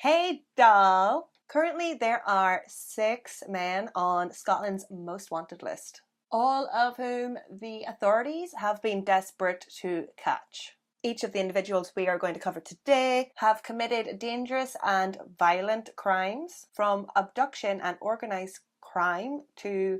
Hey doll! Currently there are 6 men on Scotland's most wanted list, all of whom the authorities have been desperate to catch. Each of the individuals we are going to cover today have committed dangerous and violent crimes, from abduction and organised crime to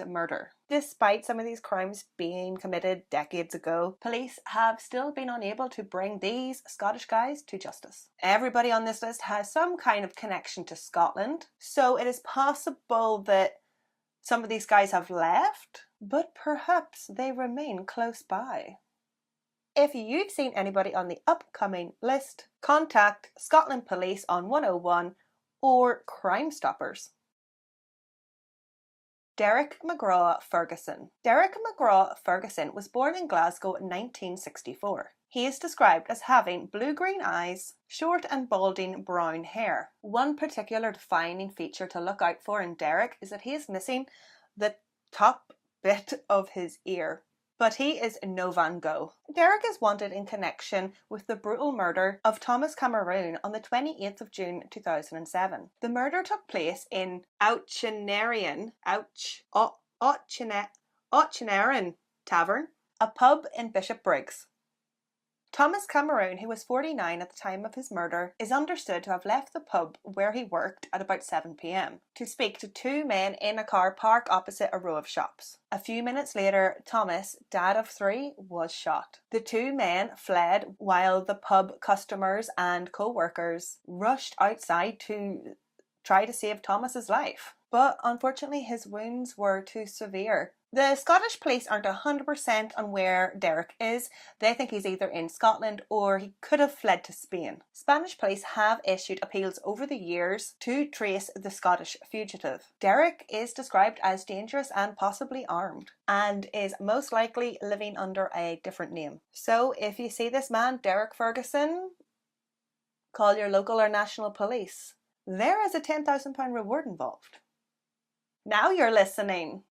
murder. Despite some of these crimes being committed decades ago, police have still been unable to bring these Scottish guys to justice. Everybody on this list has some kind of connection to Scotland, so it is possible that some of these guys have left, but perhaps they remain close by. If you've seen anybody on the upcoming list, contact Scotland Police on 101 or CrimeStoppers. Derek McGraw Ferguson. Derek McGraw Ferguson was born in Glasgow in 1964. He is described as having blue-green eyes, short and balding brown hair. One particular defining feature to look out for in Derek is that he is missing the top bit of his ear. But he is no Van Gogh. Derek is wanted in connection with the brutal murder of Thomas Cameroon on the 28th of June 2007. The murder took place in Auchinarian Tavern, a pub in Bishopbriggs. Thomas Cameroon, who was 49 at the time of his murder, is understood to have left the pub where he worked at about 7 p.m. to speak to 2 men in a car parked opposite a row of shops. A few minutes later, Thomas, dad of 3, was shot. The 2 men fled while the pub customers and co-workers rushed outside to try to save Thomas's life. But unfortunately, his wounds were too severe. The Scottish police aren't 100% on where Derek is. They think he's either in Scotland or he could have fled to Spain. Spanish police have issued appeals over the years to trace the Scottish fugitive. Derek is described as dangerous and possibly armed, and is most likely living under a different name. So if you see this man, Derek Ferguson, call your local or national police. There is a £10,000 reward involved. Now you're listening.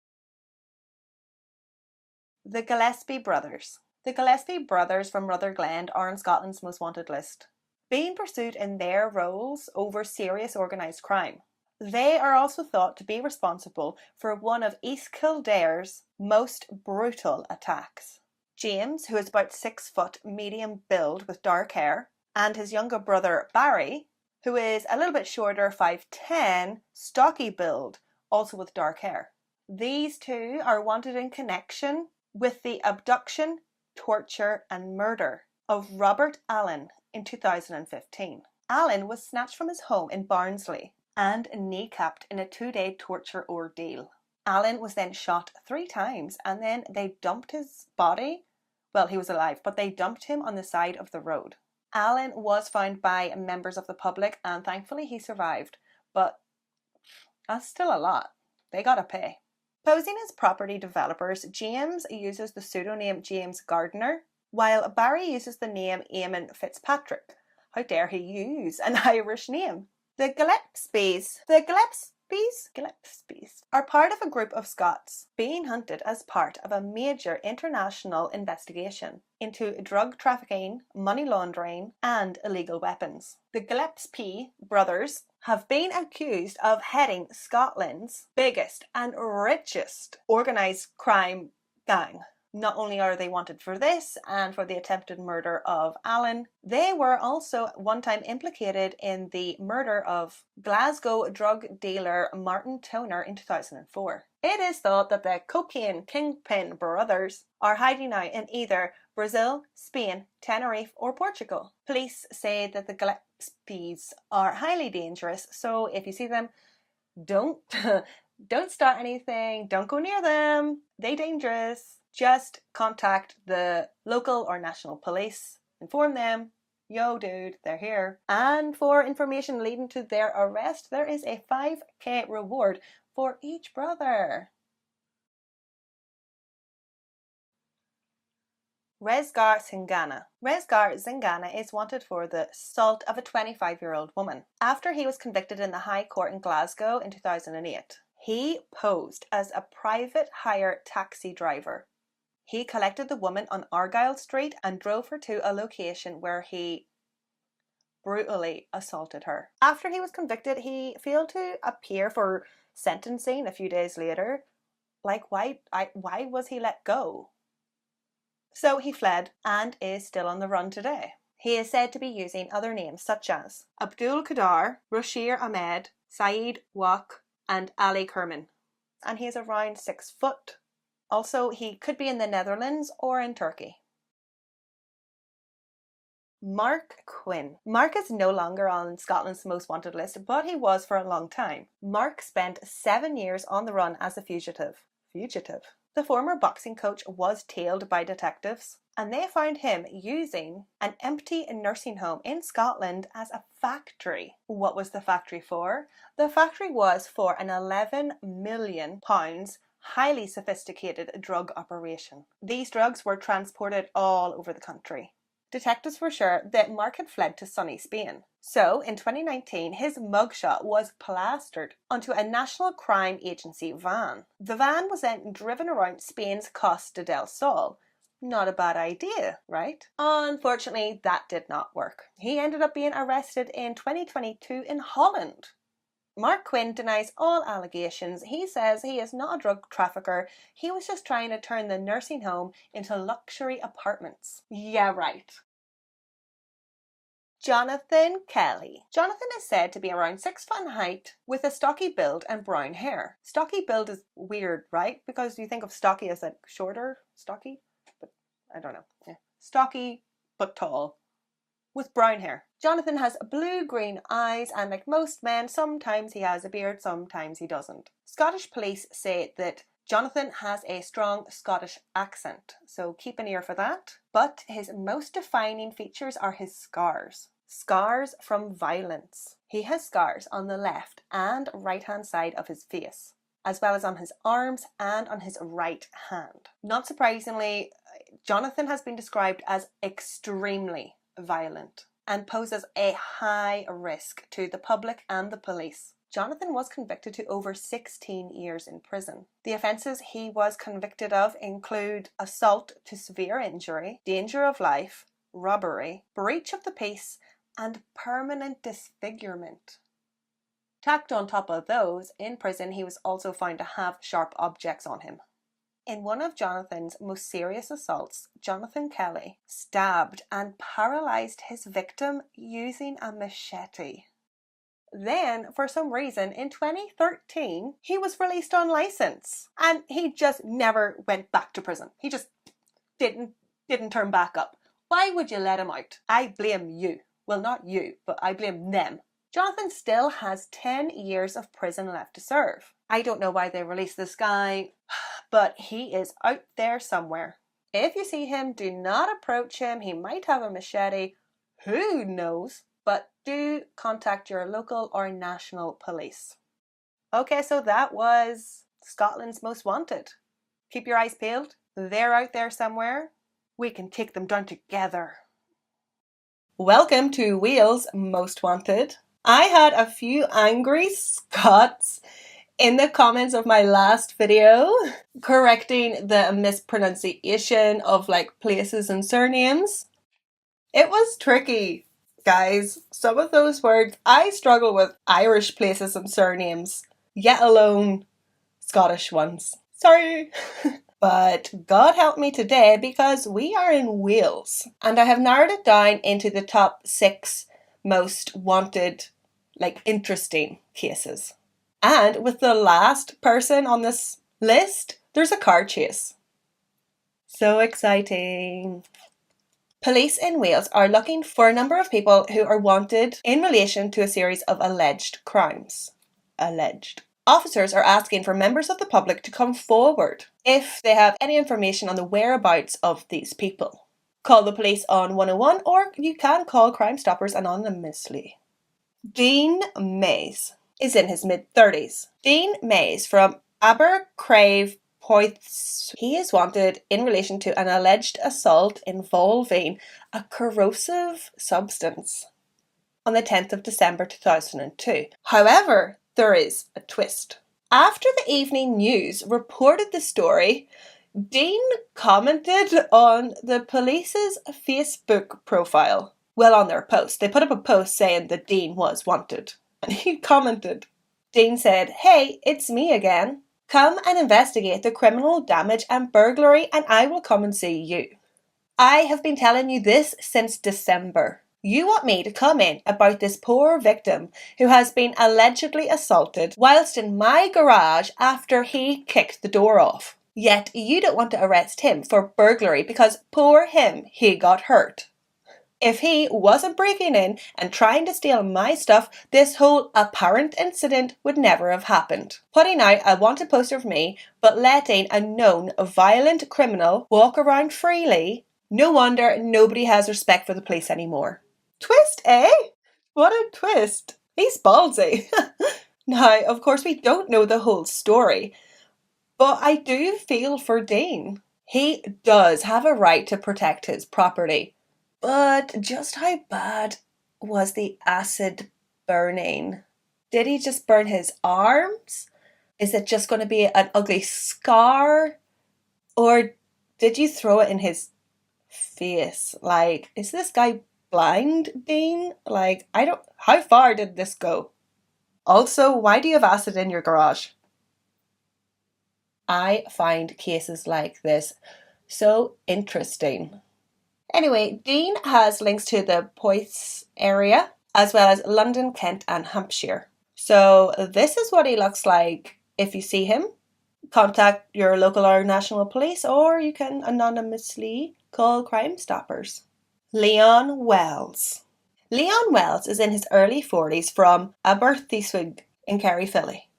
The Gillespie brothers. The Gillespie brothers from Rutherglen are on Scotland's most wanted list, being pursued in their roles over serious organised crime. They are also thought to be responsible for one of East Kildare's most brutal attacks. James, who is about 6 foot, medium build with dark hair, and his younger brother Barry, who is a little bit shorter, 5'10", stocky build, also with dark hair. These 2 are wanted in connection with the abduction, torture and murder of Robert Allen in 2015. Allen was snatched from his home in Barnsley and kneecapped in a 2-day torture ordeal. Allen was then shot 3 times and then they dumped his body. Well, he was alive, but they dumped him on the side of the road. Allen was found by members of the public and thankfully he survived, but that's still a lot. They gotta pay. Posing as property developers, James uses the pseudonym James Gardner, while Barry uses the name Eamon Fitzpatrick. How dare he use an Irish name? The Gillespies are part of a group of Scots being hunted as part of a major international investigation into drug trafficking, money laundering and illegal weapons. The Gillespie brothers have been accused of heading Scotland's biggest and richest organised crime gang. Not only are they wanted for this and for the attempted murder of Allen, they were also one time implicated in the murder of Glasgow drug dealer Martin Toner in 2004. It is thought that the cocaine kingpin brothers are hiding now in either Brazil, Spain, Tenerife or Portugal. Police say that the Gillespies are highly dangerous, so if you see them, don't start anything, don't go near them, they're dangerous. Just contact the local or national police, inform them, yo dude, they're here. And for information leading to their arrest, there is a 5k reward for each brother. Rezgar Zingana. Rezgar Zingana is wanted for the assault of a 25-year-old woman after he was convicted in the High Court in Glasgow in 2008. He posed as a private hire taxi driver. He collected the woman on Argyle Street and drove her to a location where he brutally assaulted her. After he was convicted, he failed to appear for sentencing a few days later. Like, why was he let go? So he fled and is still on the run today. He is said to be using other names such as Abdul Qadar, Rashir Ahmed, Saeed Wak, and Ali Kerman. And he is around 6 foot. Also, he could be in the Netherlands or in Turkey. Mark Quinn. Mark is no longer on Scotland's most wanted list, but he was for a long time. Mark spent 7 years on the run as a fugitive. The former boxing coach was tailed by detectives, and they found him using an empty nursing home in Scotland as a factory. What was the factory for? The factory was for an £11 million highly sophisticated drug operation. These drugs were transported all over the country. Detectives were sure that Mark had fled to sunny Spain. So, in 2019, his mugshot was plastered onto a National Crime Agency van. The van was then driven around Spain's Costa del Sol. Not a bad idea, right? Unfortunately, that did not work. He ended up being arrested in 2022 in Holland. Mark Quinn denies all allegations. He says he is not a drug trafficker. He was just trying to turn the nursing home into luxury apartments. Yeah, right. Jonathan Kelly. Jonathan is said to be around 6 foot in height with a stocky build and brown hair. Stocky build is weird, right? Because you think of stocky as like shorter, stocky, but I don't know. Yeah. Stocky but tall with brown hair. Jonathan has blue-green eyes, and like most men, sometimes he has a beard, sometimes he doesn't. Scottish police say that Jonathan has a strong Scottish accent, so keep an ear for that. But his most defining features are his scars. Scars from violence. He has scars on the left and right-hand side of his face, as well as on his arms and on his right hand. Not surprisingly, Jonathan has been described as extremely violent and poses a high risk to the public and the police. Jonathan was convicted to over 16 years in prison. The offences he was convicted of include assault to severe injury, danger of life, robbery, breach of the peace, and permanent disfigurement. Tacked on top of those, in prison he was also found to have sharp objects on him. In one of Jonathan's most serious assaults, Jonathan Kelly stabbed and paralysed his victim using a machete. Then, for some reason, in 2013, he was released on licence, and he just never went back to prison. He just didn't turn back up. Why would you let him out? I blame you. Well, not you, but I blame them. Jonathan still has 10 years of prison left to serve. I don't know why they released this guy, but he is out there somewhere. If you see him, do not approach him. He might have a machete. Who knows? But do contact your local or national police. Okay, so that was Scotland's Most Wanted. Keep your eyes peeled. They're out there somewhere. We can take them down together. Welcome to Wales Most Wanted. I had a few angry Scots in the comments of my last video correcting the mispronunciation of like places and surnames. It was tricky, guys. Some of those words, I struggle with Irish places and surnames, yet alone Scottish ones. Sorry. But God help me today because we are in Wales and I have narrowed it down into the top 6 most wanted, like interesting cases. And with the last person on this list, there's a car chase. So exciting. Police in Wales are looking for a number of people who are wanted in relation to a series of alleged crimes. Alleged. Officers are asking for members of the public to come forward if they have any information on the whereabouts of these people. Call the police on 101 or you can call CrimeStoppers anonymously. Dean Mays is in his mid-30s. Dean Mays from Abercrave, Poiths. He is wanted in relation to an alleged assault involving a corrosive substance on the 10th of December 2002. However, there is a twist. After the Evening News reported the story, Dean commented on the police's Facebook profile Well, on their post, they put up a post saying that Dean was wanted. And he commented. Dean said, "Hey, it's me again. Come and investigate the criminal damage and burglary and I will come and see you. I have been telling you this since December. You want me to come in about this poor victim who has been allegedly assaulted whilst in my garage after he kicked the door off. Yet you don't want to arrest him for burglary because poor him, he got hurt. If he wasn't breaking in and trying to steal my stuff, this whole apparent incident would never have happened. Putting out a wanted poster of me, but letting a known violent criminal walk around freely, no wonder nobody has respect for the police anymore." Twist, eh? What a twist. He's ballsy. Now, of course, we don't know the whole story, but I do feel for Dean. He does have a right to protect his property. But just how bad was the acid burning? Did he just burn his arms? Is it just going to be an ugly scar? Or did you throw it in his face? Like, is this guy blind, Dean? Like, how far did this go? Also, why do you have acid in your garage? I find cases like this so interesting. Anyway, Dean has links to the Poythes area, as well as London, Kent and Hampshire. So this is what he looks like if you see him. Contact your local or national police, or you can anonymously call CrimeStoppers. Leon Wells. Leon Wells is in his early 40s from Aberystwyth in Kerry.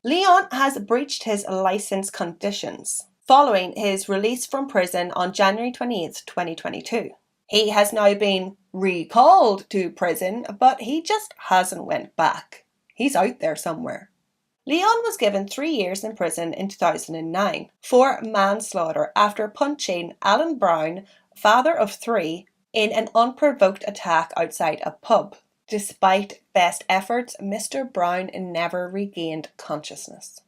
Leon has breached his licence conditions following his release from prison on January 28th, 2022. He has now been recalled to prison, but he just hasn't went back. He's out there somewhere. Leon was given 3 years in prison in 2009 for manslaughter after punching Alan Brown, father of 3, in an unprovoked attack outside a pub. Despite best efforts, Mr. Brown never regained consciousness.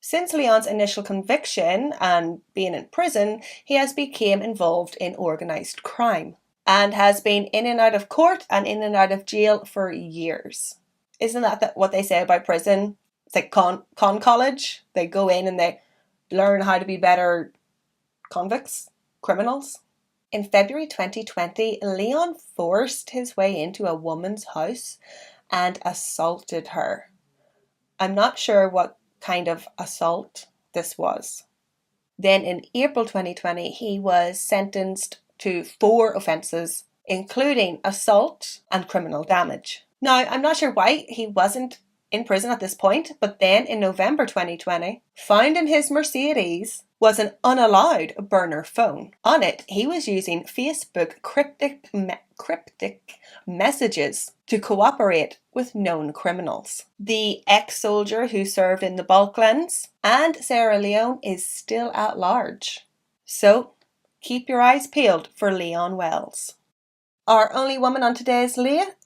Since Leon's initial conviction and being in prison, he has become involved in organised crime and has been in and out of court and in and out of jail for years. Isn't that what they say about prison? It's like con college. They go in and they learn how to be better convicts, criminals. In February 2020, Leon forced his way into a woman's house and assaulted her. I'm not sure what kind of assault this was. Then in April 2020, he was sentenced to 4 offences, including assault and criminal damage. Now, I'm not sure why he wasn't in prison at this point, but then in November 2020, found in his Mercedes was an unallowed burner phone. On it, he was using Facebook cryptic messages to cooperate with known criminals. The ex-soldier who served in the Balkans and Sierra Leone is still at large. So, keep your eyes peeled for Leon Wells. Our only woman on today's list,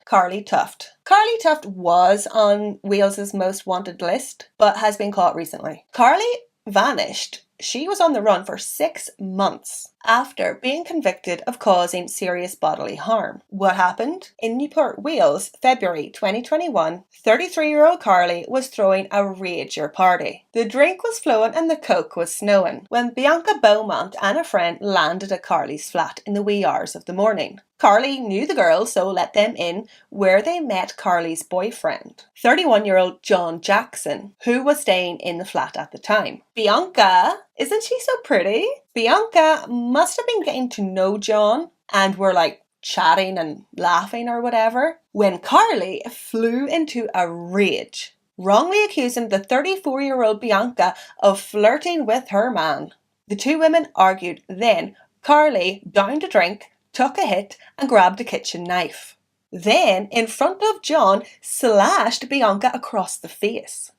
Carly Tuft. Carly Tuft was on Wales's most wanted list, but has been caught recently. Carly vanished. She was on the run for 6 months after being convicted of causing serious bodily harm. What happened? In Newport, Wales, February 2021, 33-year-old Carly was throwing a rager party. The drink was flowing and the coke was snowing when Bianca Beaumont and a friend landed at Carly's flat in the wee hours of the morning. Carly knew the girls, so let them in, where they met Carly's boyfriend, 31-year-old John Jackson, who was staying in the flat at the time. Bianca, isn't she so pretty? Bianca must have been getting to know John and were like chatting and laughing or whatever when Carly flew into a rage, wrongly accusing the 34-year-old Bianca of flirting with her man. The two women argued, then Carly downed a drink, took a hit and grabbed a kitchen knife. Then, in front of John, slashed Bianca across the face,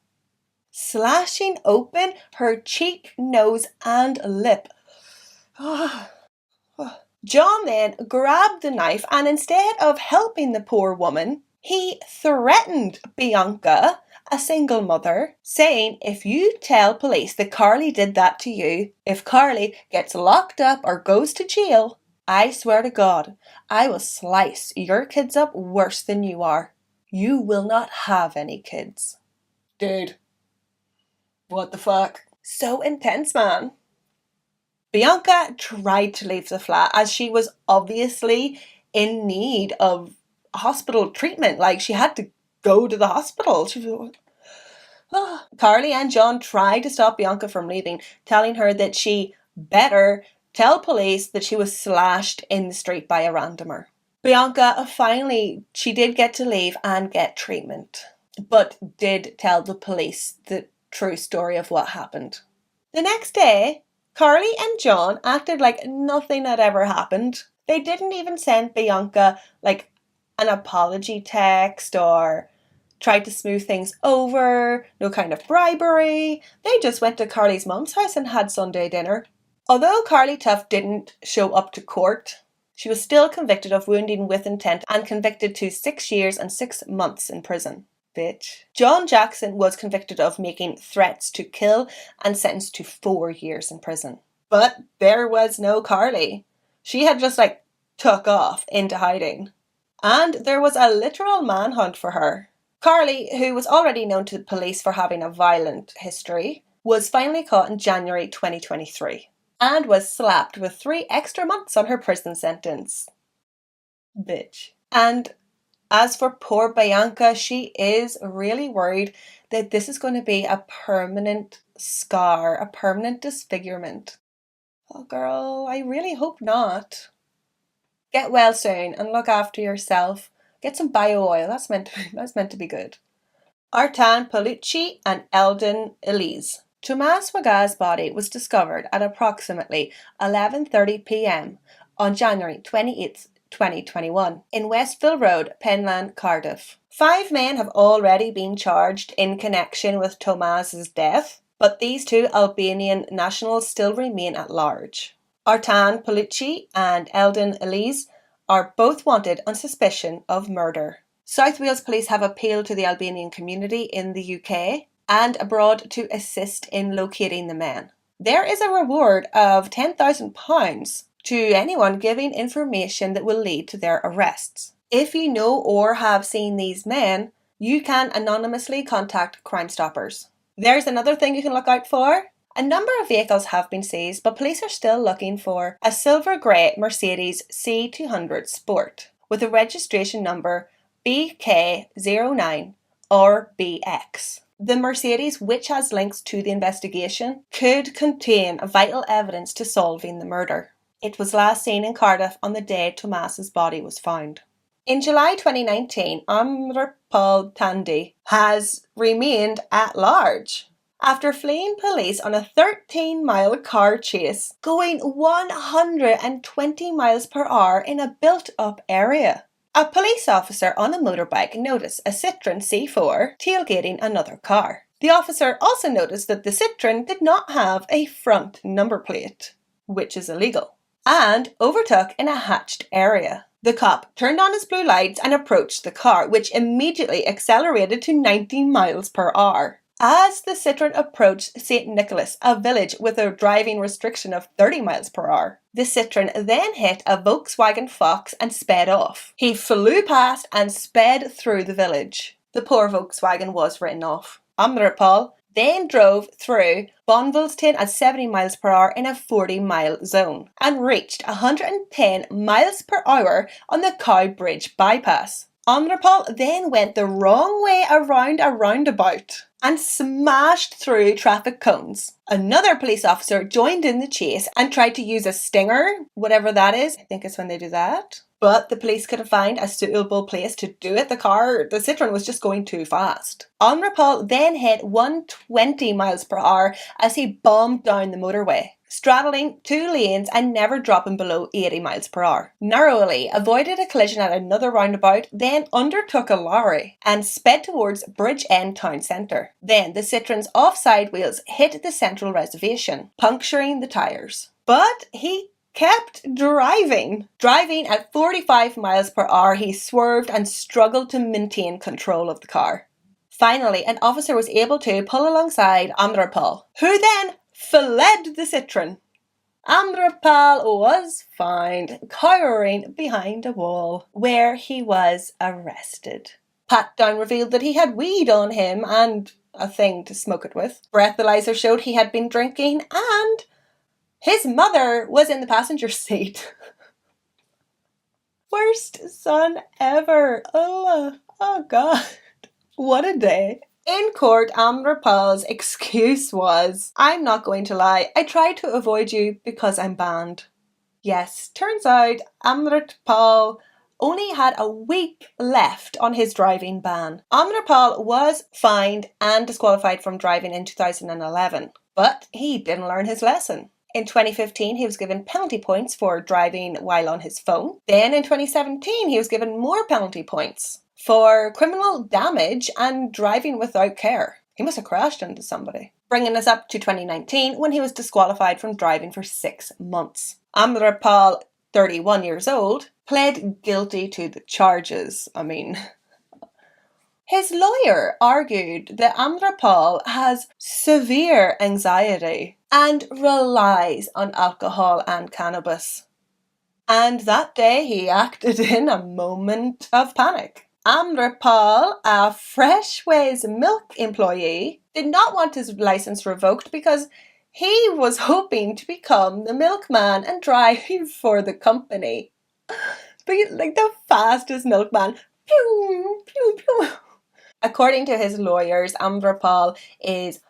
slashing open her cheek, nose and lip. John then grabbed the knife and instead of helping the poor woman, he threatened Bianca, a single mother, saying, if you tell police that Carly did that to you, if Carly gets locked up or goes to jail, I swear to God, I will slice your kids up worse than you are. You will not have any kids. Dude, what the fuck? So intense, man. Bianca tried to leave the flat as she was obviously in need of hospital treatment. Like, she had to go to the hospital. Carly and John tried to stop Bianca from leaving, telling her that she better tell police that she was slashed in the street by a randomer. Bianca finally, she did get to leave and get treatment, but did tell the police the true story of what happened. The next day, Carly and John acted like nothing had ever happened. They didn't even send Bianca like an apology text or tried to smooth things over, no kind of bribery. They just went to Carly's mum's house and had Sunday dinner. Although Carly Tuff didn't show up to court, she was still convicted of wounding with intent and convicted to 6 years and 6 months in prison. Bitch. John Jackson was convicted of making threats to kill and sentenced to 4 years in prison. But there was no Carly. She had just took off into hiding. And there was a literal manhunt for her. Carly, who was already known to the police for having a violent history, was finally caught in January 2023 and was slapped with 3 extra months on her prison sentence. Bitch. And as for poor Bianca, she is really worried that this is going to be a permanent scar, a permanent disfigurement. Oh girl, I really hope not. Get well soon and look after yourself. Get some bio oil, that's meant to be good. Artan Palucci and Eldon Elise. Tomas Waga's body was discovered at approximately 11:30 p.m. on January 28th, 2021 in Westville Road, Penlan, Cardiff. 5 men have already been charged in connection with Tomas's death, but these 2 Albanian nationals still remain at large. Artan Palucci and Eldon Elise are both wanted on suspicion of murder. South Wales Police have appealed to the Albanian community in the UK and abroad to assist in locating the men. There is a reward of £10,000 to anyone giving information that will lead to their arrests. If you know or have seen these men, you can anonymously contact CrimeStoppers. There's another thing you can look out for. A number of vehicles have been seized, but police are still looking for a silver grey Mercedes C200 Sport with a registration number BK09 or BX. The Mercedes, which has links to the investigation, could contain vital evidence to solving the murder. It was last seen in Cardiff on the day Tomas's body was found. In July 2019, Amrapal Tandy has remained at large after fleeing police on a 13-mile car chase, going 120 miles per hour in a built-up area. A police officer on a motorbike noticed a Citroen C4 tailgating another car. The officer also noticed that the Citroen did not have a front number plate, which is illegal, and overtook in a hatched area. The cop turned on his blue lights and approached the car, which immediately accelerated to 90 miles per hour. As the Citroen approached St. Nicholas, a village with a driving restriction of 30 miles per hour, the Citroen then hit a Volkswagen Fox and sped off. He flew past and sped through the village. The poor Volkswagen was written off. Amrapal then drove through Bonvilston at 70 miles per hour in a 40-mile zone and reached 110 miles per hour on the Cow Bridge bypass. Amrapal then went the wrong way around a roundabout and smashed through traffic cones. Another police officer joined in the chase and tried to use a stinger, whatever that is. I think it's when they do that. But the police couldn't find a suitable place to do it. The Citroen was just going too fast. Amrapal then hit 120 miles per hour as he bombed down the motorway, straddling 2 lanes and never dropping below 80 miles per hour. Narrowly avoided a collision at another roundabout, then undertook a lorry and sped towards Bridge End town centre. Then the Citroen's offside wheels hit the central reservation, puncturing the tyres. But he kept driving. Driving at 45 miles per hour, he swerved and struggled to maintain control of the car. Finally, an officer was able to pull alongside Amrapal, who then fled the Citroen. Amrapal was found cowering behind a wall, where he was arrested. Pat-down revealed that he had weed on him and a thing to smoke it with. Breathalyzer showed he had been drinking, and his mother was in the passenger seat. Worst son ever. Oh God. What a day. In court, Amrapal's excuse was, "I'm not going to lie, I tried to avoid you because I'm banned." Yes, turns out Amrapal only had a week left on his driving ban. Amrapal was fined and disqualified from driving in 2011, but he didn't learn his lesson. In 2015, he was given penalty points for driving while on his phone. Then in 2017, he was given more penalty points for criminal damage and driving without care. He must have crashed into somebody. Bringing us up to 2019, when he was disqualified from driving for 6 months. Amrapal, 31 years old, pled guilty to the charges. His lawyer argued that Amrapal has severe anxiety and relies on alcohol and cannabis. And that day he acted in a moment of panic. Amrapal, a Freshways milk employee, did not want his license revoked because he was hoping to become the milkman and drive for the company. Be like the fastest milkman. Pew, pew, pew. According to his lawyers, Amrapal is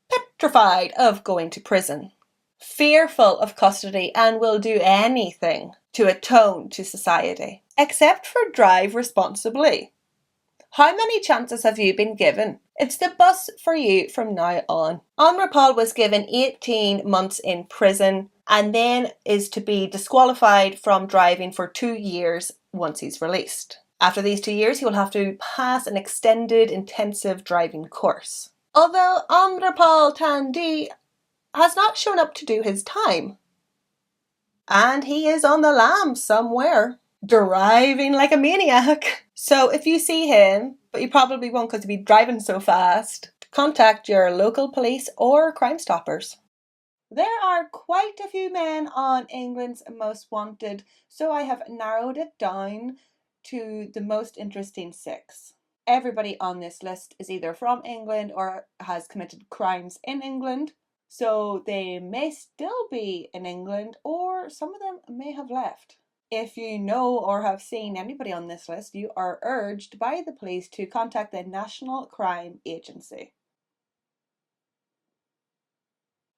petrified of going to prison, fearful of custody, and will do anything to atone to society, except for drive responsibly. How many chances have you been given? It's the bus for you from now on. Amrapal was given 18 months in prison and then is to be disqualified from driving for 2 years once he's released. After these 2 years, he will have to pass an extended intensive driving course. Although Amrapal Tandi has not shown up to do his time. And he is on the lam somewhere, driving like a maniac. So if you see him, but you probably won't because he'll be driving so fast, contact your local police or CrimeStoppers. There are quite a few men on England's Most Wanted, so I have narrowed it down to the most interesting 6. Everybody on this list is either from England or has committed crimes in England. So they may still be in England, or some of them may have left. If you know or have seen anybody on this list, you are urged by the police to contact the National Crime Agency.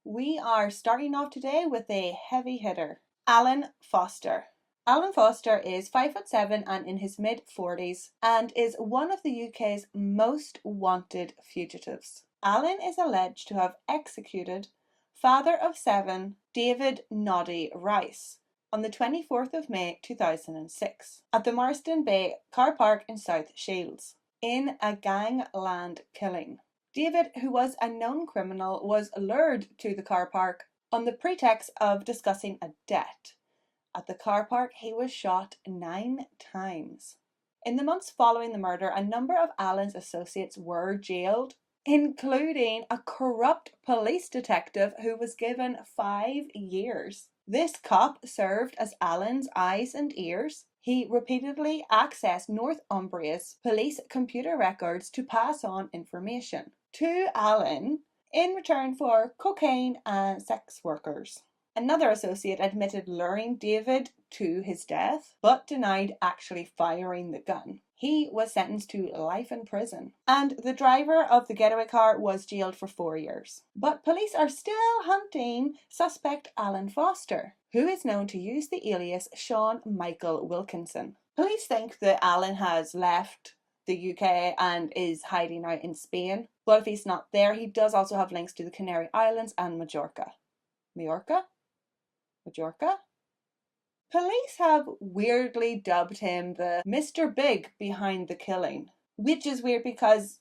We are starting off today with a heavy hitter. Alan Foster. Alan Foster is 5'7" and in his mid-40s and is one of the UK's most wanted fugitives. Alan is alleged to have executed father of 7 David Noddy Rice on the 24th of May 2006 at the Marston Bay car park in South Shields in a gangland killing. David, who was a known criminal, was lured to the car park on the pretext of discussing a debt. At the car park, he was shot 9 times. In the months following the murder, a number of Alan's associates were jailed, including a corrupt police detective who was given 5 years. This cop served as Alan's eyes and ears. He repeatedly accessed Northumbria's police computer records to pass on information to Alan in return for cocaine and sex workers. Another associate admitted luring David to his death, but denied actually firing the gun. He was sentenced to life in prison, and the driver of the getaway car was jailed for 4 years. But police are still hunting suspect Alan Foster, who is known to use the alias Sean Michael Wilkinson. Police think that Alan has left the UK and is hiding out in Spain, but if he's not there, he does also have links to the Canary Islands and Majorca. Majorca? Police have weirdly dubbed him the Mr. Big behind the killing, which is weird because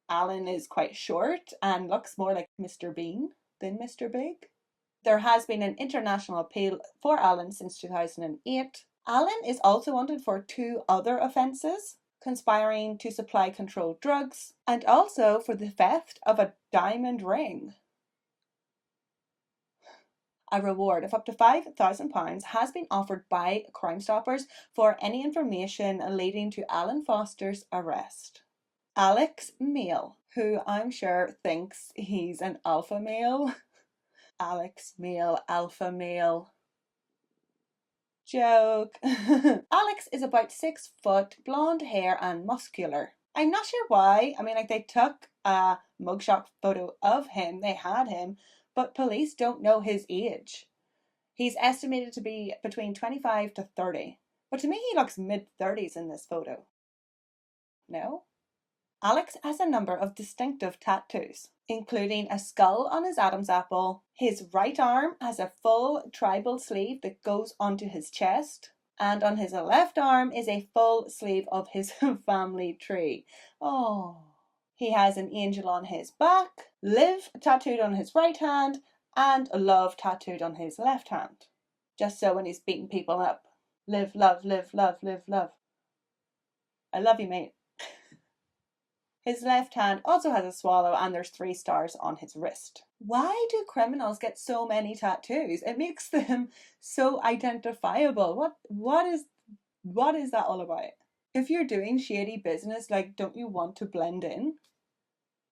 Alan is quite short and looks more like Mr. Bean than Mr. Big. There has been an international appeal for Alan since 2008. Alan is also wanted for 2 other offences: conspiring to supply controlled drugs and also for the theft of a diamond ring. A reward of up to £5,000 has been offered by CrimeStoppers for any information leading to Alan Foster's arrest. Alex Mail, who I'm sure thinks he's an alpha male. Alex Mail, alpha male. Joke. Alex is about 6 foot, blonde hair and muscular. I'm not sure why. I mean, like, they took a mugshot photo of him, they had him, but police don't know his age. He's estimated to be between 25 to 30. But to me, he looks mid-30s in this photo. No? Alex has a number of distinctive tattoos, including a skull on his Adam's apple. His right arm has a full tribal sleeve that goes onto his chest. And on his left arm is a full sleeve of his family tree. Oh. He has an angel on his back, live tattooed on his right hand, and love tattooed on his left hand. Just so when he's beating people up. Live, love, live, love, live, love. I love you, mate. His left hand also has a swallow and there's 3 stars on his wrist. Why do criminals get so many tattoos? It makes them so identifiable. What is that all about? If you're doing shady business, like, don't you want to blend in?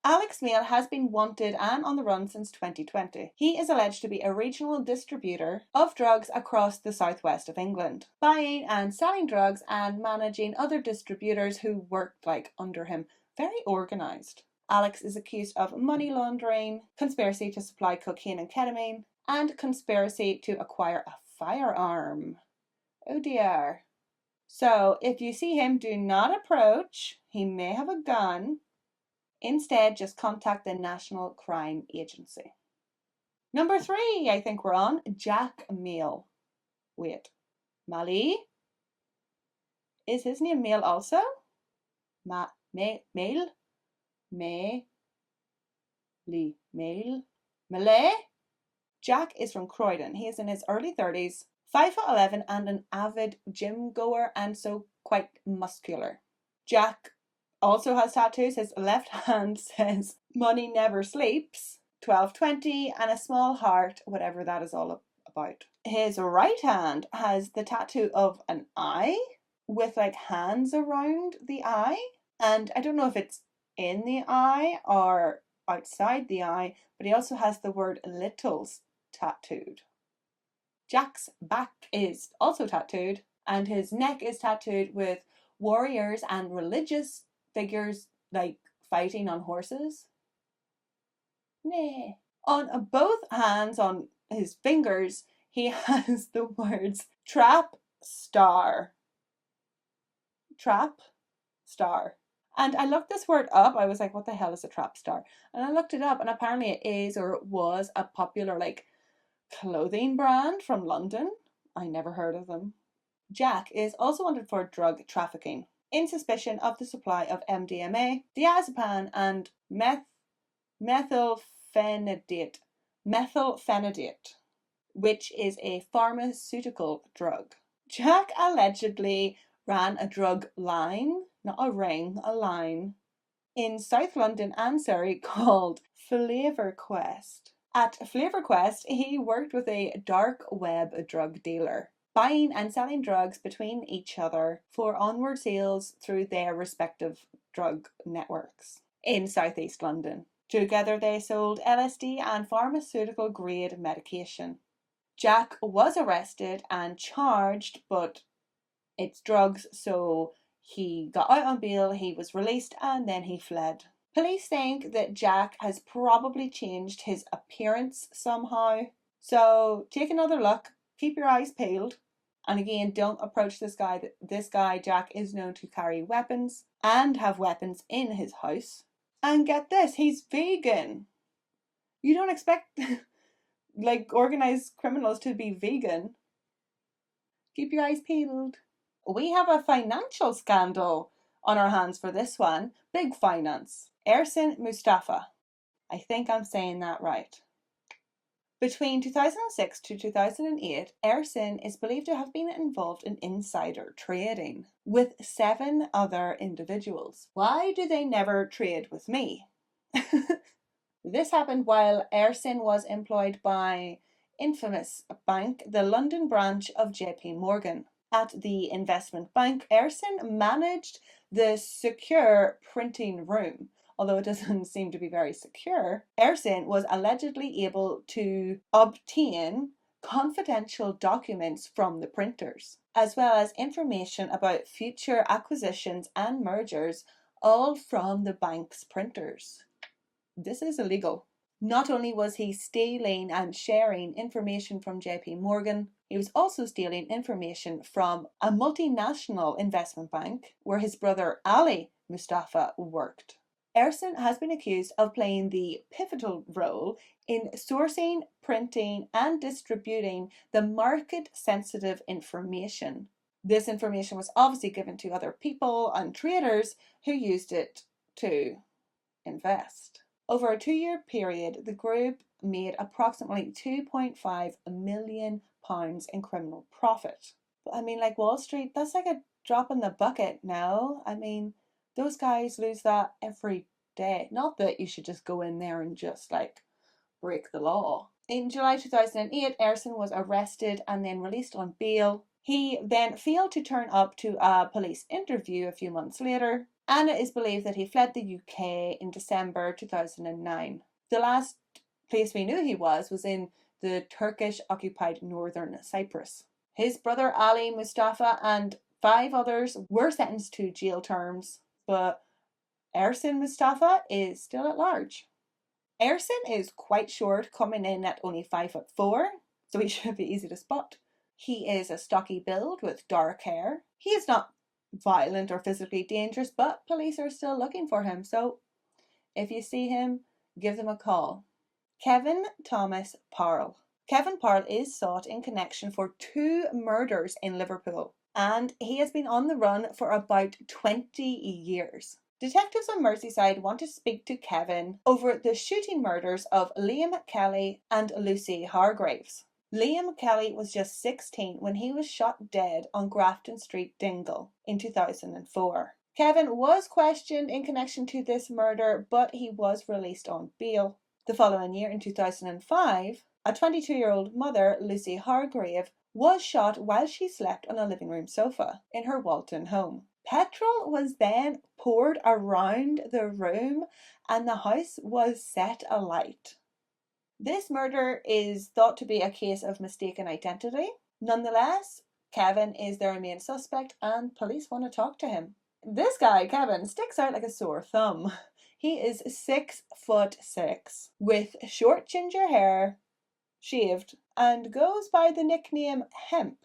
Alex Mail has been wanted and on the run since 2020. He is alleged to be a regional distributor of drugs across the southwest of England, buying and selling drugs and managing other distributors who worked under him. Very organised. Alex is accused of money laundering, conspiracy to supply cocaine and ketamine, and conspiracy to acquire a firearm. Oh dear. So if you see him, do not approach. He may have a gun. Instead, just contact the National Crime Agency. Number 3, I think we're on. Jack Mail. Wait. Mali? Is his name Mail also? Mail? Malay? Jack is from Croydon. He is in his early 30s, 5'11" and an avid gym goer and so quite muscular. Jack also has tattoos. His left hand says money never sleeps, 1220, and a small heart, whatever that is all about. His right hand has the tattoo of an eye with hands around the eye, and I don't know if it's in the eye or outside the eye, but he also has the word littles tattooed. Jack's back is also tattooed, and his neck is tattooed with warriors and religious figures fighting on horses. Nah. On both hands, on his fingers, he has the words trap star. Trap star. And I looked this word up. I was like, what the hell is a trap star? And I looked it up, and apparently it is, or it was, a popular clothing brand from London. I never heard of them. Jack is also wanted for drug trafficking in suspicion of the supply of MDMA, diazepam, and methylphenidate, which is a pharmaceutical drug. Jack allegedly ran a drug line, not a ring, a line, in South London and Surrey called Flavor Quest. At Flavor Quest, he worked with a dark web drug dealer, buying and selling drugs between each other for onward sales through their respective drug networks in southeast London. Together they sold LSD and pharmaceutical grade medication. Jack was arrested and charged, but it's drugs, so he got out on bail, he was released, and then he fled. Police think that Jack has probably changed his appearance somehow. So take another look, keep your eyes peeled, and again, don't approach this guy. This guy, Jack, is known to carry weapons and have weapons in his house. And get this, he's vegan. You don't expect organised criminals to be vegan. Keep your eyes peeled. We have a financial scandal on our hands for this one. Big finance. Ersin Mustafa. I think I'm saying that right. Between 2006 to 2008, Ersin is believed to have been involved in insider trading with 7 other individuals. Why do they never trade with me? This happened while Ersin was employed by infamous bank, the London branch of JP Morgan. At the investment bank, Erson managed the secure printing room. Although it doesn't seem to be very secure, Erson was allegedly able to obtain confidential documents from the printers, as well as information about future acquisitions and mergers, all from the bank's printers. This is illegal. Not only was he stealing and sharing information from JP Morgan, he was also stealing information from a multinational investment bank where his brother Ali Mustafa worked. Erson has been accused of playing the pivotal role in sourcing, printing, and distributing the market-sensitive information. This information was obviously given to other people and traders who used it to invest. Over a 2-year period, the group made approximately £2.5 million in criminal profit. But I mean, like Wall Street, that's like a drop in the bucket now. I mean, those guys lose that every day. Not that you should just go in there and just like break the law. In July 2008, Erson was arrested and then released on bail. He then failed to turn up to a police interview a few months later, and it is believed that he fled the UK in December 2009. The last place we knew he was in the Turkish-occupied northern Cyprus. His brother Ali Mustafa and 5 others were sentenced to jail terms, but Erson Mustafa is still at large. Erson is quite short, coming in at only 5'4", so he should be easy to spot. He is a stocky build with dark hair. He is not violent or physically dangerous, but police are still looking for him, so if you see him, give them a call. Kevin Thomas Parle. Kevin Parle is sought in connection for 2 murders in Liverpool, and he has been on the run for about 20 years. Detectives on Merseyside want to speak to Kevin over the shooting murders of Liam Kelly and Lucy Hargraves. Liam Kelly was just 16 when he was shot dead on Grafton Street, Dingle, in 2004. Kevin was questioned in connection to this murder, but he was released on bail. The following year, in 2005, a 22-year-old mother, Lucy Hargrave, was shot while she slept on a living room sofa in her Walton home. Petrol was then poured around the room and the house was set alight. This murder is thought to be a case of mistaken identity. Nonetheless, Kevin is their main suspect and police want to talk to him. This guy, Kevin, sticks out like a sore thumb. He is 6'6", with short ginger hair, shaved, and goes by the nickname Hemp.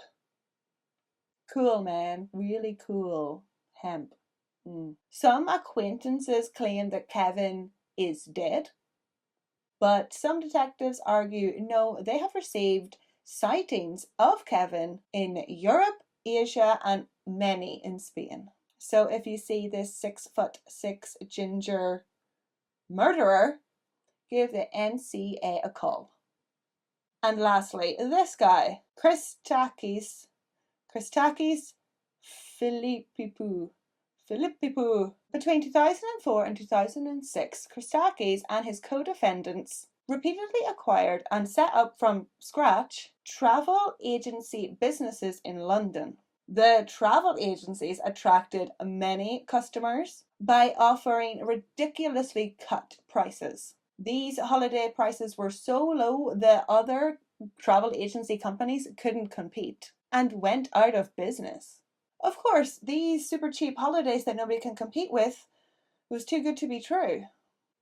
Cool, man. Really cool. Hemp. Some acquaintances claim that Kevin is dead, but some detectives argue no, they have received sightings of Kevin in Europe, Asia, and many in Spain. So if you see this 6'6" ginger murderer, give the NCA a call. And lastly, this guy, Christakis Philippipou. Between 2004 and 2006, Christakis and his co-defendants repeatedly acquired and set up from scratch travel agency businesses in London. The travel agencies attracted many customers by offering ridiculously cut prices. These holiday prices were so low that other travel agency companies couldn't compete and went out of business. Of course, these super cheap holidays that nobody can compete with was too good to be true.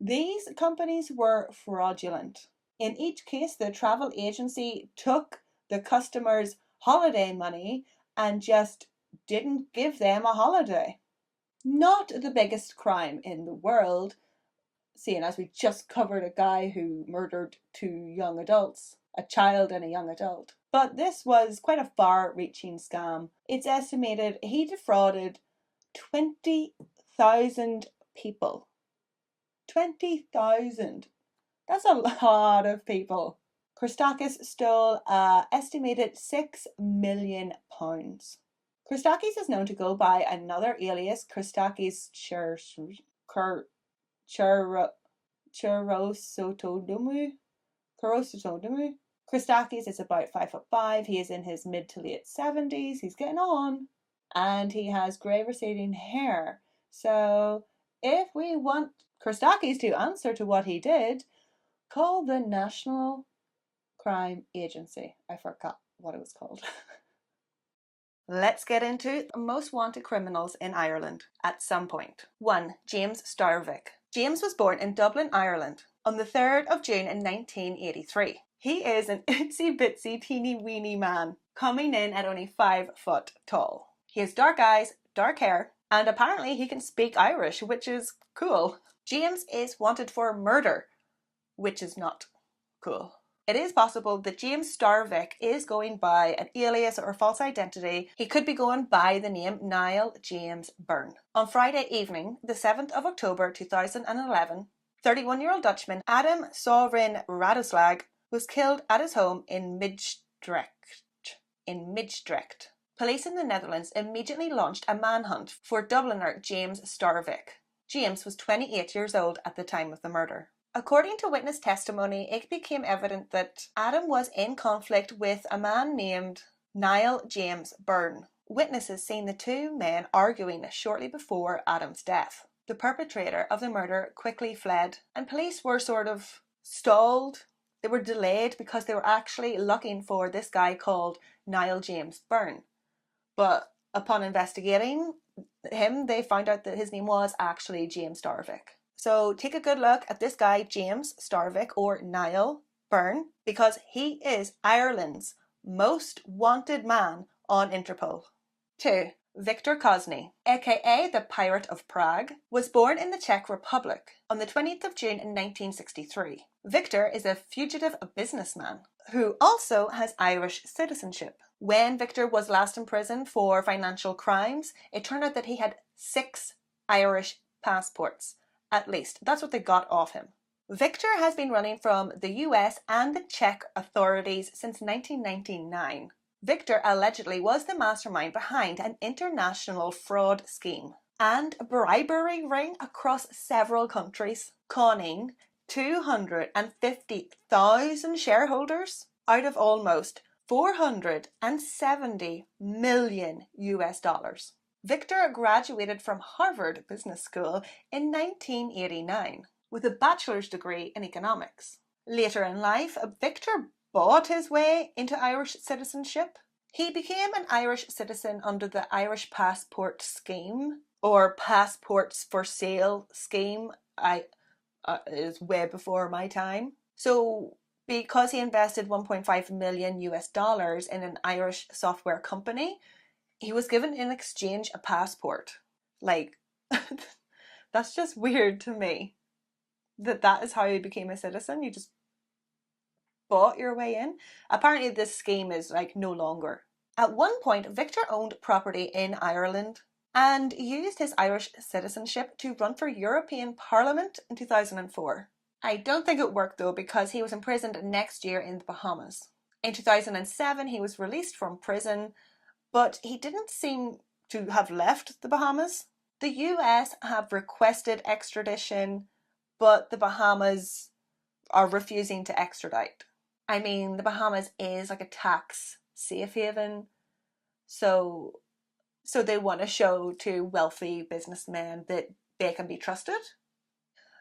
These companies were fraudulent. In each case, the travel agency took the customer's holiday money and just didn't give them a holiday. Not the biggest crime in the world, seeing as we just covered a guy who murdered 2 young adults, a child and a young adult. But this was quite a far-reaching scam. It's estimated he defrauded 20,000 people. 20,000. That's a lot of people. Christakis stole an estimated £6 million. Christakis is known to go by another alias, Christakis Chorosotodomou. Christakis is about 5'5". He is in his mid to late 70s. He's getting on. And he has grey receding hair. So if we want Christakis to answer to what he did, call the National Crime Agency. I forgot what it was called. Let's get into the most wanted criminals in Ireland at some point. 1. James Starvick. James was born in Dublin, Ireland on the 3rd of June in 1983. He is an itsy bitsy teeny weeny man, coming in at only 5 foot tall. He has dark eyes, dark hair, and apparently he can speak Irish, which is cool. James is wanted for murder, which is not cool. It is possible that James Starvick is going by an alias or false identity. He could be going by the name Niall James Byrne. On Friday evening, the 7th of October 2011, 31-year-old Dutchman Adam Sovereign Radoslag was killed at his home in Midgeldrecht. Police in the Netherlands immediately launched a manhunt for Dubliner James Starvick. James was 28 years old at the time of the murder. According to witness testimony, it became evident that Adam was in conflict with a man named Niall James Byrne. Witnesses seen the two men arguing shortly before Adam's death. The perpetrator of the murder quickly fled, and police were sort of stalled. They were delayed because they were actually looking for this guy called Niall James Byrne. But upon investigating him, they found out that his name was actually James Starvick. So take a good look at this guy, James Starvick, or Niall Byrne, because he is Ireland's most wanted man on Interpol. 2. Viktor Kozny, aka the Pirate of Prague, was born in the Czech Republic on the 20th of June in 1963. Viktor is a fugitive businessman who also has Irish citizenship. When Viktor was last in prison for financial crimes, it turned out that he had 6 Irish passports. At least, that's what they got off him. Viktor has been running from the US and the Czech authorities since 1999. Viktor allegedly was the mastermind behind an international fraud scheme and a bribery ring across several countries, conning 250,000 shareholders out of almost $470 million. Viktor graduated from Harvard Business School in 1989 with a bachelor's degree in economics. Later in life, Viktor bought his way into Irish citizenship. He became an Irish citizen under the Irish Passport Scheme, or Passports for Sale Scheme. It is way before my time. So because he invested $1.5 million in an Irish software company, he was given in exchange a passport. Like, that's just weird to me. That is how he became a citizen. You just bought your way in. Apparently this scheme is like no longer. At one point, Viktor owned property in Ireland and used his Irish citizenship to run for European Parliament in 2004. I don't think it worked though, because he was imprisoned next year in the Bahamas. In 2007, he was released from prison, but he didn't seem to have left the Bahamas. The US have requested extradition, but the Bahamas are refusing to extradite. I mean, the Bahamas is like a tax safe haven, so they want to show to wealthy businessmen that they can be trusted.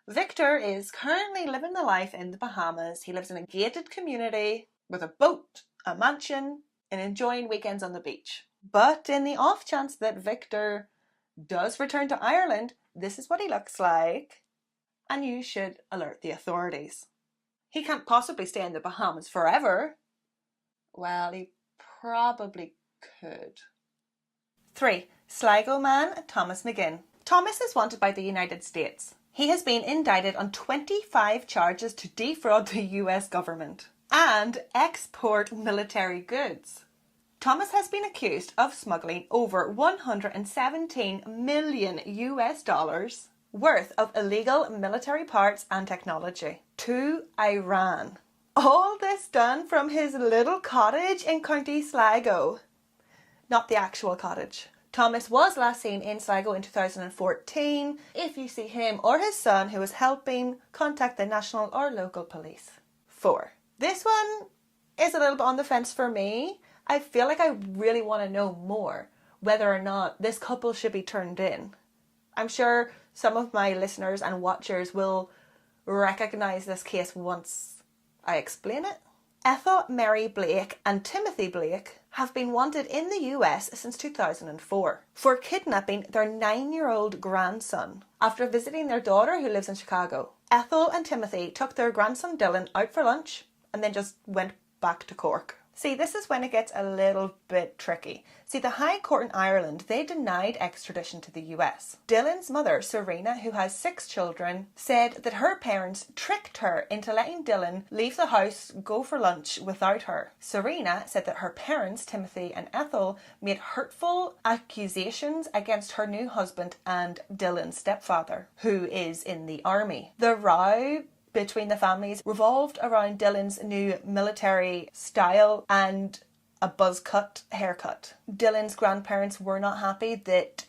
Viktor is currently living the life in the Bahamas. He lives in a gated community with a boat, a mansion, and enjoying weekends on the beach. But in the off chance that Viktor does return to Ireland, this is what he looks like, and you should alert the authorities. He can't possibly stay in the Bahamas forever. Well, he probably could. 3. Sligo man Thomas McGinn. Thomas is wanted by the United States. He has been indicted on 25 charges to defraud the US government and export military goods. Thomas has been accused of smuggling over $117 million worth of illegal military parts and technology to Iran. All this done from his little cottage in County Sligo. Not the actual cottage. Thomas was last seen in Sligo in 2014. If you see him or his son who is helping, contact the national or local police. 4. This one is a little bit on the fence for me. I feel like I really want to know more whether or not this couple should be turned in. I'm sure some of my listeners and watchers will recognise this case once I explain it. Ethel Mary Blake and Timothy Blake have been wanted in the US since 2004 for kidnapping their 9-year-old grandson after visiting their daughter who lives in Chicago. Ethel and Timothy took their grandson Dylan out for lunch and then just went back to Cork. See, this is when it gets a little bit tricky. See, the High Court in Ireland, they denied extradition to the US. Dylan's mother, Serena, who has 6 children, said that her parents tricked her into letting Dylan leave the house, go for lunch without her. Serena said that her parents, Timothy and Ethel, made hurtful accusations against her new husband and Dylan's stepfather, who is in the army. The row between the families revolved around Dylan's new military style and a buzz cut haircut. Dylan's grandparents were not happy that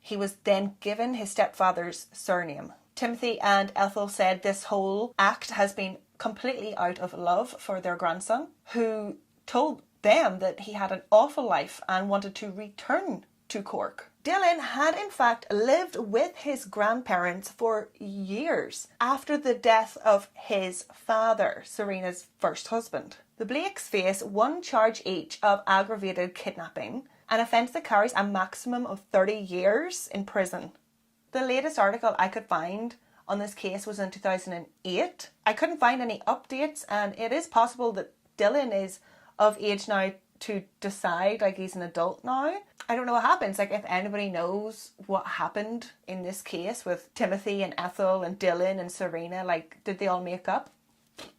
he was then given his stepfather's surname. Timothy and Ethel said this whole act has been completely out of love for their grandson, who told them that he had an awful life and wanted to return to Cork. Dylan had in fact lived with his grandparents for years after the death of his father, Serena's first husband. The Blakes face 1 charge each of aggravated kidnapping, an offence that carries a maximum of 30 years in prison. The latest article I could find on this case was in 2008. I couldn't find any updates, and it is possible that Dylan is of age now to decide, like he's an adult now. I don't know what happens, like if anybody knows what happened in this case with Timothy and Ethel and Dylan and Serena, like did they all make up?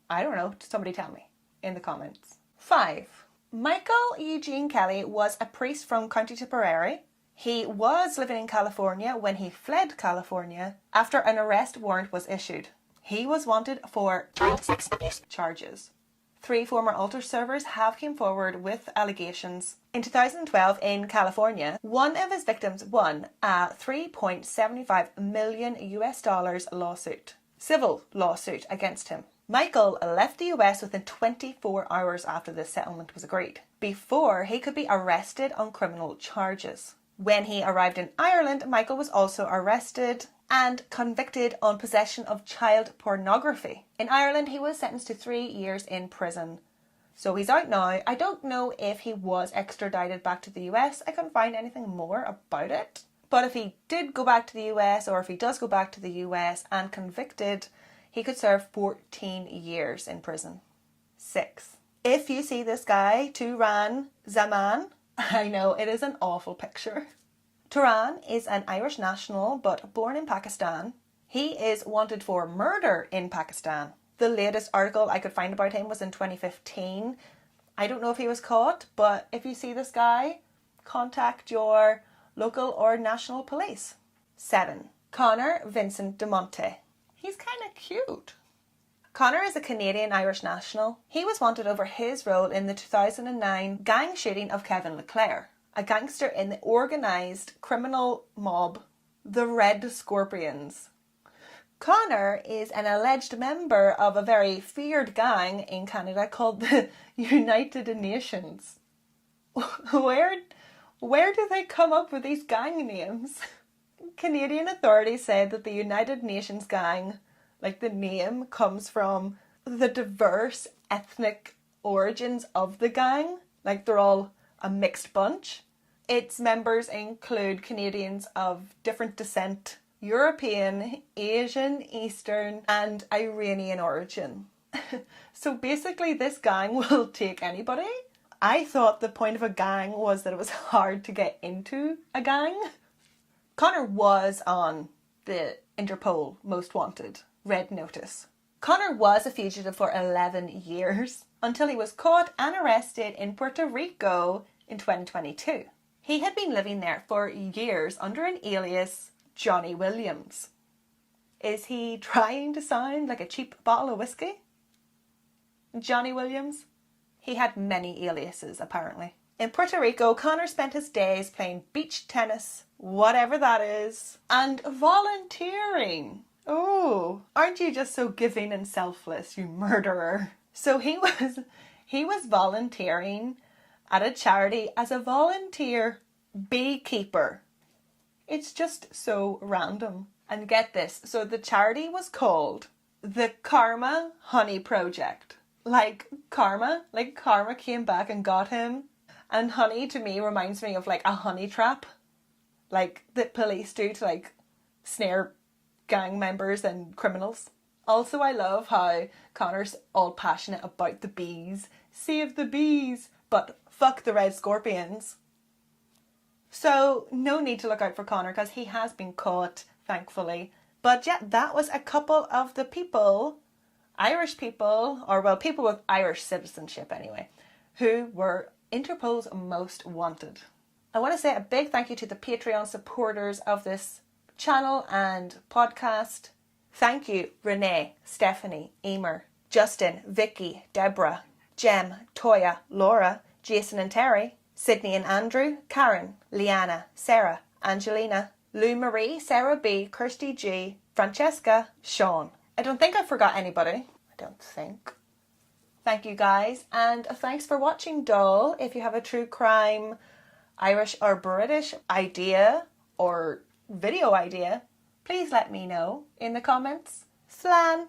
I don't know, somebody tell me in the comments. 5. Michael Eugene Kelly was a priest from County Tipperary. He was living in California when he fled California after an arrest warrant was issued. He was wanted for child sex abuse charges. 3 former altar servers have come forward with allegations. In 2012 in California, one of his victims won a $3.75 million lawsuit, civil lawsuit against him. Michael left the US within 24 hours after the settlement was agreed, before he could be arrested on criminal charges. When he arrived in Ireland, Michael was also arrested and convicted on possession of child pornography. In Ireland, he was sentenced to 3 years in prison. So he's out now. I don't know if he was extradited back to the US. I couldn't find anything more about it. But if he did go back to the US, or if he does go back to the US and convicted, he could serve 14 years in prison. 6. If you see this guy, Turan Zaman, I know it is an awful picture. Turan is an Irish national but born in Pakistan. He is wanted for murder in Pakistan. The latest article I could find about him was in 2015. I don't know if he was caught, but if you see this guy, contact your local or national police. 7. Connor Vincent de Monte. He's kind of cute. Connor is a Canadian-Irish national. He was wanted over his role in the 2009 gang shooting of Kevin LeClaire, a gangster in the organised criminal mob, the Red Scorpions. Connor is an alleged member of a very feared gang in Canada called the United Nations. Where do they come up with these gang names? Canadian authorities said that the United Nations gang, like the name, comes from the diverse ethnic origins of the gang. Like they're all a mixed bunch. Its members include Canadians of different descent, European, Asian, Eastern and Iranian origin. So basically this gang will take anybody. I thought the point of a gang was that it was hard to get into a gang. Connor was on the Interpol Most Wanted Red Notice. Connor was a fugitive for 11 years until he was caught and arrested in Puerto Rico in 2022. He had been living there for years under an alias Johnny Williams. Is he trying to sound like a cheap bottle of whiskey? Johnny Williams? He had many aliases, apparently. In Puerto Rico, Connor spent his days playing beach tennis, whatever that is, and volunteering. Oh, aren't you just so giving and selfless, you murderer? So he He was volunteering at a charity as a volunteer beekeeper. It's just so random. And get this, so the charity was called the Karma Honey Project. Like karma came back and got him. And honey to me reminds me of like a honey trap, like that police do to like snare gang members and criminals. Also, I love how Connor's all passionate about the bees. Save the bees, but fuck the red scorpions. So no need to look out for Connor because he has been caught, thankfully. But yeah, that was a couple of the people, Irish people, or well, people with Irish citizenship anyway, who were Interpol's most wanted. I want to say a big thank you to the Patreon supporters of this channel and podcast. Thank you, Renee, Stephanie, Emer, Justin, Vicky, Deborah, Jem, Toya, Laura, Jason and Terry, Sydney and Andrew, Karen, Leanna, Sarah, Angelina, Lou Marie, Sarah B, Kirsty G, Francesca, Sean. I don't think I forgot anybody. I don't think. Thank you guys, and thanks for watching, doll. If you have a true crime, Irish or British idea or video idea, please let me know in the comments. Slán!